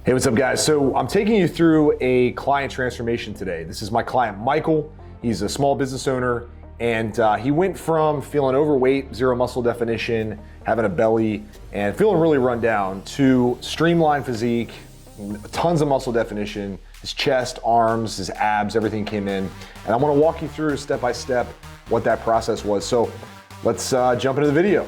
Hey, what's up guys? So I'm taking you through a client transformation today. This is my client, Michael. He's a small business owner and he went from feeling overweight, zero muscle definition, having a belly and feeling really run down to streamlined physique, tons of muscle definition, his chest, arms, his abs, everything came in. And I wanna walk you through step by step what that process was. So let's jump into the video.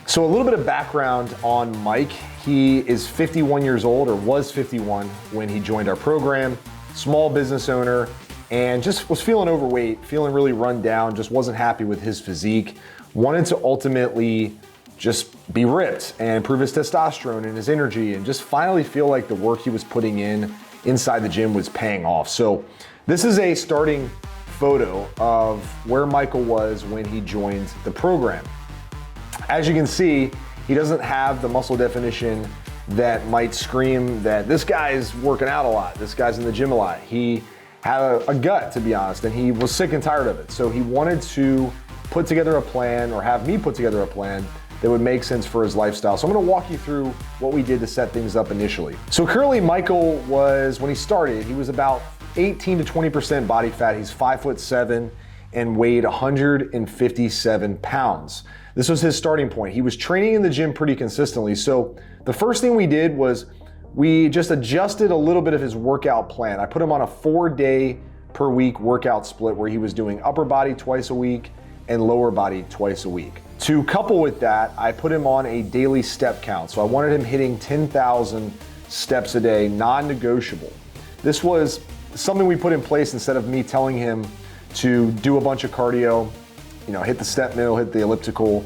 So a little bit of background on Mike. He is 51 years old, or was 51 when he joined our program, small business owner, and just was feeling overweight, feeling really run down, just wasn't happy with his physique, wanted to ultimately just be ripped and improve his testosterone and his energy and just finally feel like the work he was putting in inside the gym was paying off. So this is a starting photo of where Michael was when he joined the program. As you can see, he doesn't have the muscle definition that might scream that this guy's working out a lot, this guy's in the gym a lot. He had a gut, to be honest, and he was sick and tired of it. So he wanted to put together a plan, or have me put together a plan that would make sense for his lifestyle. So I'm gonna walk you through what we did to set things up initially. So currently Michael was, when he started, he was about 18 to 20% body fat. He's 5'7" and weighed 157 pounds. This was his starting point. He was training in the gym pretty consistently. So the first thing we did was we just adjusted a little bit of his workout plan. I put him on a 4-day per week workout split where he was doing upper body twice a week and lower body twice a week. To couple with that, I put him on a daily step count. So I wanted him hitting 10,000 steps a day, non-negotiable. This was something we put in place instead of me telling him to do a bunch of cardio, hit the step mill, hit the elliptical.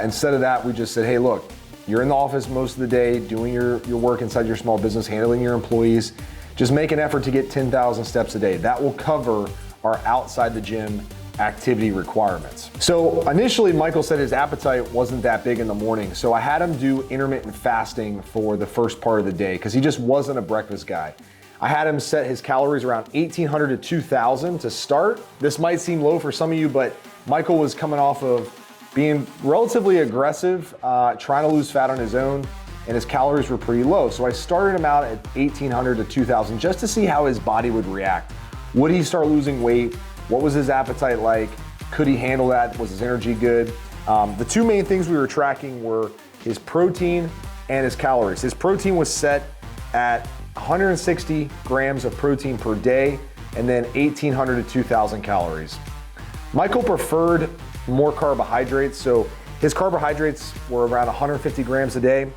Instead of that, we just said, hey, look, you're in the office most of the day, doing your work inside your small business, handling your employees. Just make an effort to get 10,000 steps a day. That will cover our outside the gym activity requirements. So initially, Michael said his appetite wasn't that big in the morning. So I had him do intermittent fasting for the first part of the day because he just wasn't a breakfast guy. I had him set his calories around 1,800 to 2,000 to start. This might seem low for some of you, but Michael was coming off of being relatively aggressive, trying to lose fat on his own, and his calories were pretty low. So I started him out at 1,800 to 2,000 just to see how his body would react. Would he start losing weight? What was his appetite like? Could he handle that? Was his energy good? The two main things we were tracking were his protein and his calories. His protein was set at 160 grams of protein per day, and then 1,800 to 2,000 calories. Michael preferred more carbohydrates, so his carbohydrates were around 150 grams a day,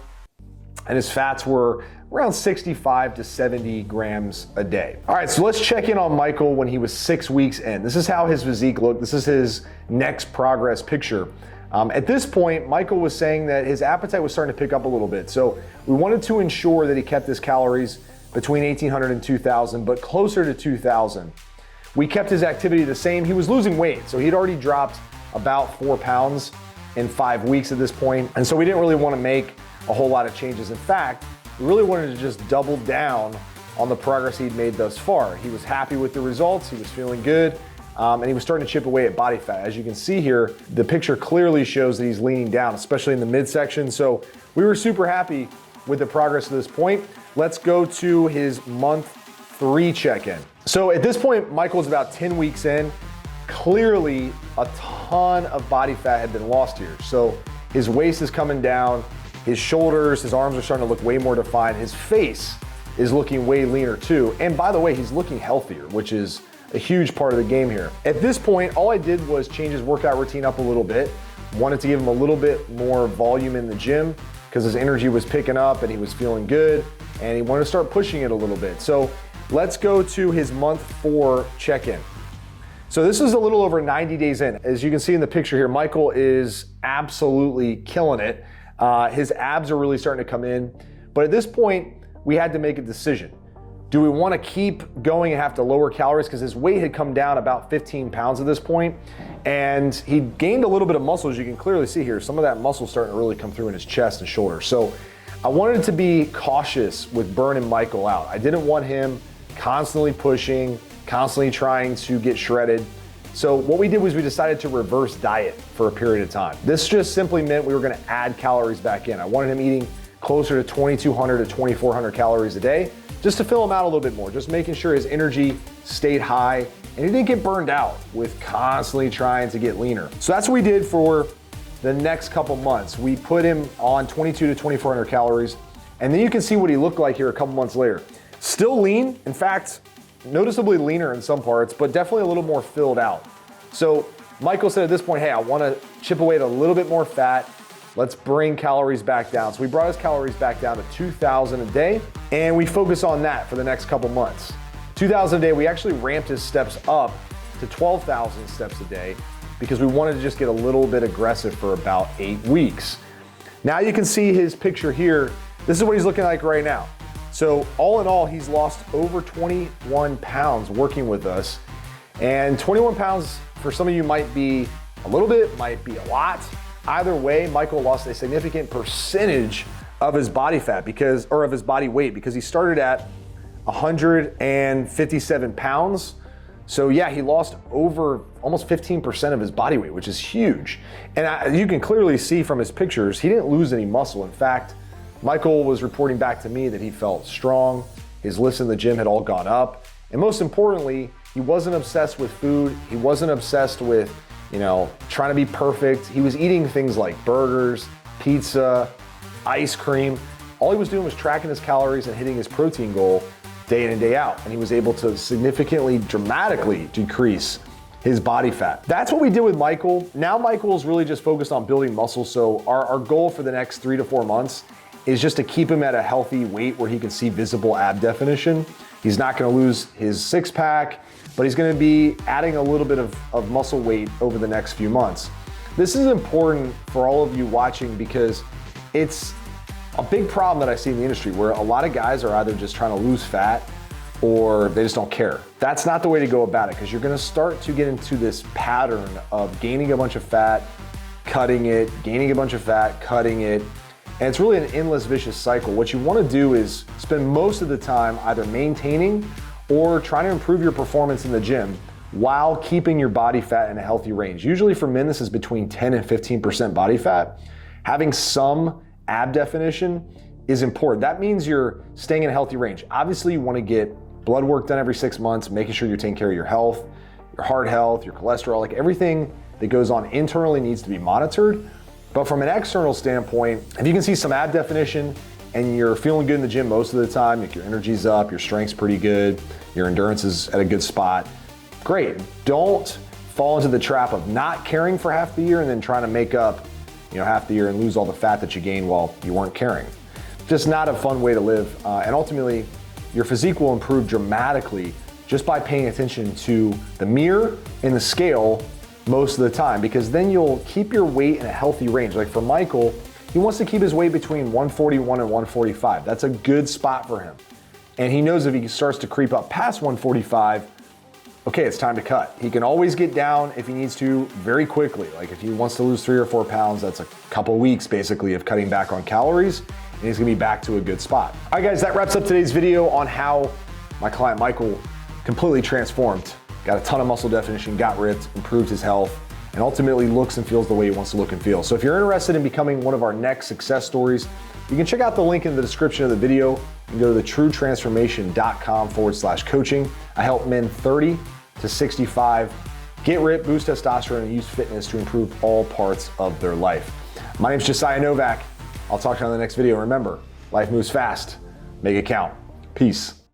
and his fats were around 65 to 70 grams a day. All right, so let's check in on Michael when he was 6 weeks in. This is how his physique looked. This is his next progress picture. At this point, Michael was saying that his appetite was starting to pick up a little bit. So we wanted to ensure that he kept his calories between 1,800 and 2,000, but closer to 2,000. We kept his activity the same. He was losing weight, so he'd already dropped about 4 pounds in 5 weeks at this point. And so we didn't really want to make a whole lot of changes. In fact, we really wanted to just double down on the progress he'd made thus far. He was happy with the results. He was feeling good. And he was starting to chip away at body fat. As you can see here, the picture clearly shows that he's leaning down, especially in the midsection. So we were super happy with the progress to this point. Let's go to his month 3 check-in. So at this point, Michael's about 10 weeks in. Clearly, a ton of body fat had been lost here. So his waist is coming down, his shoulders, his arms are starting to look way more defined. His face is looking way leaner too. And by the way, he's looking healthier, which is a huge part of the game here. At this point, all I did was change his workout routine up a little bit. Wanted to give him a little bit more volume in the gym because his energy was picking up and he was feeling good and he wanted to start pushing it a little bit. So let's go to his month 4 check-in. So this is a little over 90 days in. As you can see in the picture here, Michael is absolutely killing it. His abs are really starting to come in. But at this point, we had to make a decision. Do we want to keep going and have to lower calories? Because his weight had come down about 15 pounds at this point, and he gained a little bit of muscle, as you can clearly see here. Some of that muscle starting to really come through in his chest and shoulders. So I wanted to be cautious with burning Michael out. I didn't want him constantly pushing, constantly trying to get shredded. So what we did was we decided to reverse diet for a period of time. This just simply meant we were going to add calories back in. I wanted him eating closer to 2,200 to 2,400 calories a day, just to fill him out a little bit more, just making sure his energy stayed high and he didn't get burned out with constantly trying to get leaner. So that's what we did for the next couple months. We put him on 22 to 2,400 calories, and then you can see what he looked like here a couple months later. Still lean, in fact, noticeably leaner in some parts, but definitely a little more filled out. So Michael said at this point, hey, I want to chip away at a little bit more fat. Let's bring calories back down. So we brought his calories back down to 2,000 a day, and we focus on that for the next couple months. 2,000 a day, we actually ramped his steps up to 12,000 steps a day because we wanted to just get a little bit aggressive for about 8 weeks. Now you can see his picture here. This is what he's looking like right now. So all in all, he's lost over 21 pounds working with us. And 21 pounds for some of you might be a little bit, might be a lot. Either way, Michael lost a significant percentage of his body fat of his body weight, because he started at 157 pounds. So yeah, he lost over almost 15% of his body weight, which is huge. And you can clearly see from his pictures, he didn't lose any muscle. In fact, Michael was reporting back to me that he felt strong. His lifts in the gym had all gone up. And most importantly, he wasn't obsessed with food. He wasn't obsessed with, trying to be perfect. He was eating things like burgers, pizza, ice cream. All he was doing was tracking his calories and hitting his protein goal day in and day out. And he was able to significantly, dramatically decrease his body fat. That's what we did with Michael. Now Michael's really just focused on building muscle. So our goal for the next 3 to 4 months is just to keep him at a healthy weight where he can see visible ab definition. He's not gonna lose his six pack, but he's gonna be adding a little bit of muscle weight over the next few months. This is important for all of you watching because it's a big problem that I see in the industry where a lot of guys are either just trying to lose fat or they just don't care. That's not the way to go about it, because you're gonna start to get into this pattern of gaining a bunch of fat, cutting it, gaining a bunch of fat, cutting it. And it's really an endless vicious cycle. What you wanna do is spend most of the time either maintaining or trying to improve your performance in the gym while keeping your body fat in a healthy range. Usually for men, this is between 10 and 15% body fat. Having some ab definition is important. That means you're staying in a healthy range. Obviously, you wanna get blood work done every 6 months, making sure you're taking care of your health, your heart health, your cholesterol, like everything that goes on internally needs to be monitored. But from an external standpoint, if you can see some ab definition and you're feeling good in the gym most of the time, like your energy's up, your strength's pretty good, your endurance is at a good spot, great. Don't fall into the trap of not caring for half the year and then trying to make up half the year and lose all the fat that you gained while you weren't caring. Just not a fun way to live. And ultimately, your physique will improve dramatically just by paying attention to the mirror and the scale most of the time, because then you'll keep your weight in a healthy range. Like for Michael, he wants to keep his weight between 141 and 145. That's a good spot for him. And he knows if he starts to creep up past 145, okay, it's time to cut. He can always get down if he needs to very quickly. Like if he wants to lose 3 or 4 pounds, that's a couple weeks basically of cutting back on calories, and he's gonna be back to a good spot. All right guys, that wraps up today's video on how my client Michael completely transformed. Got a ton of muscle definition, got ripped, improved his health, and ultimately looks and feels the way he wants to look and feel. So if you're interested in becoming one of our next success stories, you can check out the link in the description of the video. You can go to thetruetransformation.com/coaching. I help men 30 to 65 get ripped, boost testosterone, and use fitness to improve all parts of their life. My name's Josiah Novak. I'll talk to you on the next video. Remember, life moves fast. Make it count. Peace.